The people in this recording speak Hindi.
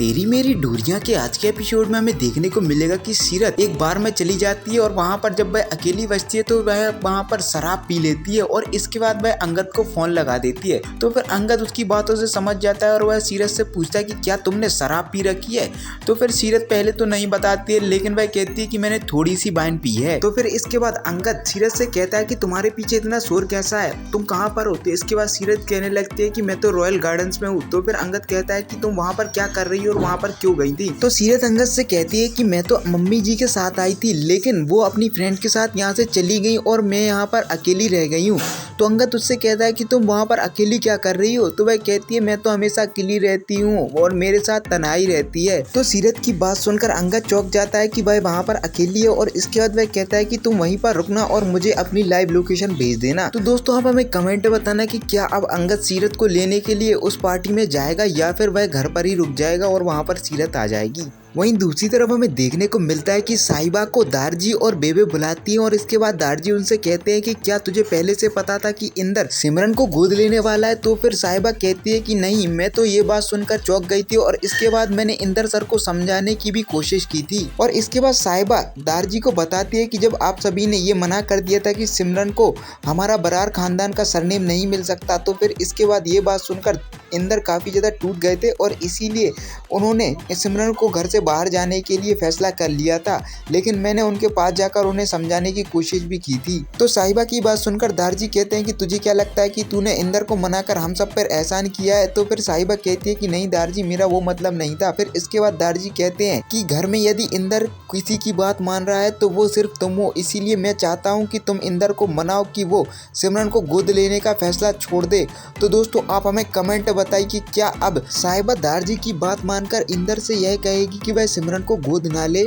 तेरी मेरी डोरियां के आज के एपिसोड में हमें देखने को मिलेगा कि सीरत एक बार में चली जाती है और वहां पर जब वह अकेली बचती है तो वह वहां पर शराब पी लेती है और इसके बाद वह अंगद को फोन लगा देती है। तो फिर अंगद उसकी बातों से समझ जाता है और वह सीरत से पूछता है कि क्या तुमने शराब पी रखी है। तो फिर सीरत पहले तो नहीं बताती है, लेकिन वह कहती है कि मैंने थोड़ी सी वाइन पी है। तो फिर इसके बाद अंगद सीरत से कहता है कि तुम्हारे पीछे इतना शोर कैसा है, तुम कहाँ पर हो। तो इसके बाद सीरत कहने लगती है कि मैं तो रॉयल गार्डन्स में हूँ। तो फिर अंगद कहता है कि तुम वहाँ पर क्या कर रही हो और वहाँ पर क्यों गई थी। तो सीरत अंगद से कहती है कि मैं तो मम्मी जी के साथ आई थी, लेकिन वो अपनी फ्रेंड के साथ यहाँ से चली गई और मैं यहाँ पर अकेली रह गई हूँ। तो अंगद उससे कहता है कि तुम वहाँ पर अकेली क्या कर रही हो। तो वह कहती है मैं तो हमेशा अकेली रहती हूँ और मेरे साथ तन्हाई रहती है। तो सीरत की बात सुनकर अंगद चौंक जाता है कि वह वहाँ पर अकेली है और इसके बाद वह कहता है कि तुम वहीं पर रुकना और मुझे अपनी लाइव लोकेशन भेज देना। तो दोस्तों आप हमें कमेंट में बताना कि क्या अब अंगद सीरत को लेने के लिए उस पार्टी में जाएगा या फिर वह घर पर ही रुक जाएगा और वहाँ पर सीरत आ जाएगी। वहीं दूसरी तरफ हमें देखने को मिलता है कि साहिबा को दारजी और बेबे बुलाती हैं और इसके बाद दारजी उनसे कहते हैं कि क्या तुझे पहले से पता था कि इंदर सिमरन को गोद लेने वाला है। तो फिर साहिबा कहती है कि नहीं, मैं तो ये बात सुनकर चौंक गई थी और इसके बाद मैंने इंदर सर को समझाने की भी कोशिश की थी। और इसके बाद साहिबा दारजी को बताती है कि जब आप सभी ने ये मना कर दिया था कि सिमरन को हमारा बरार खानदान का सरनेम नहीं मिल सकता, तो फिर इसके बाद ये बात सुनकर इंदर काफ़ी ज़्यादा टूट गए थे और इसीलिए उन्होंने सिमरन को घर से बाहर जाने के लिए फैसला कर लिया था, लेकिन मैंने उनके पास जाकर उन्हें समझाने की कोशिश भी की थी। तो साहिबा की बात सुनकर दारजी कहते हैं कि तुझे क्या लगता है कि तूने इंदर को मनाकर हम सब पर एहसान किया है। तो फिर साहिबा कहती है कि नहीं दारजी, मेरा वो मतलब नहीं था। फिर इसके बाद दारजी कहते हैं कि घर में यदि इंदर किसी की बात मान रहा है तो वो सिर्फ तुम हो, इसीलिए मैं चाहता हूँ कि तुम इंदर को मनाओ कि वो सिमरन को गोद लेने का फैसला छोड़ दे। तो दोस्तों आप हमें कमेंट बताइए कि क्या अब साहिबा दारजी की बात मानकर इंदर से यह कहेगी कि वह सिमरन को गोद ना ले।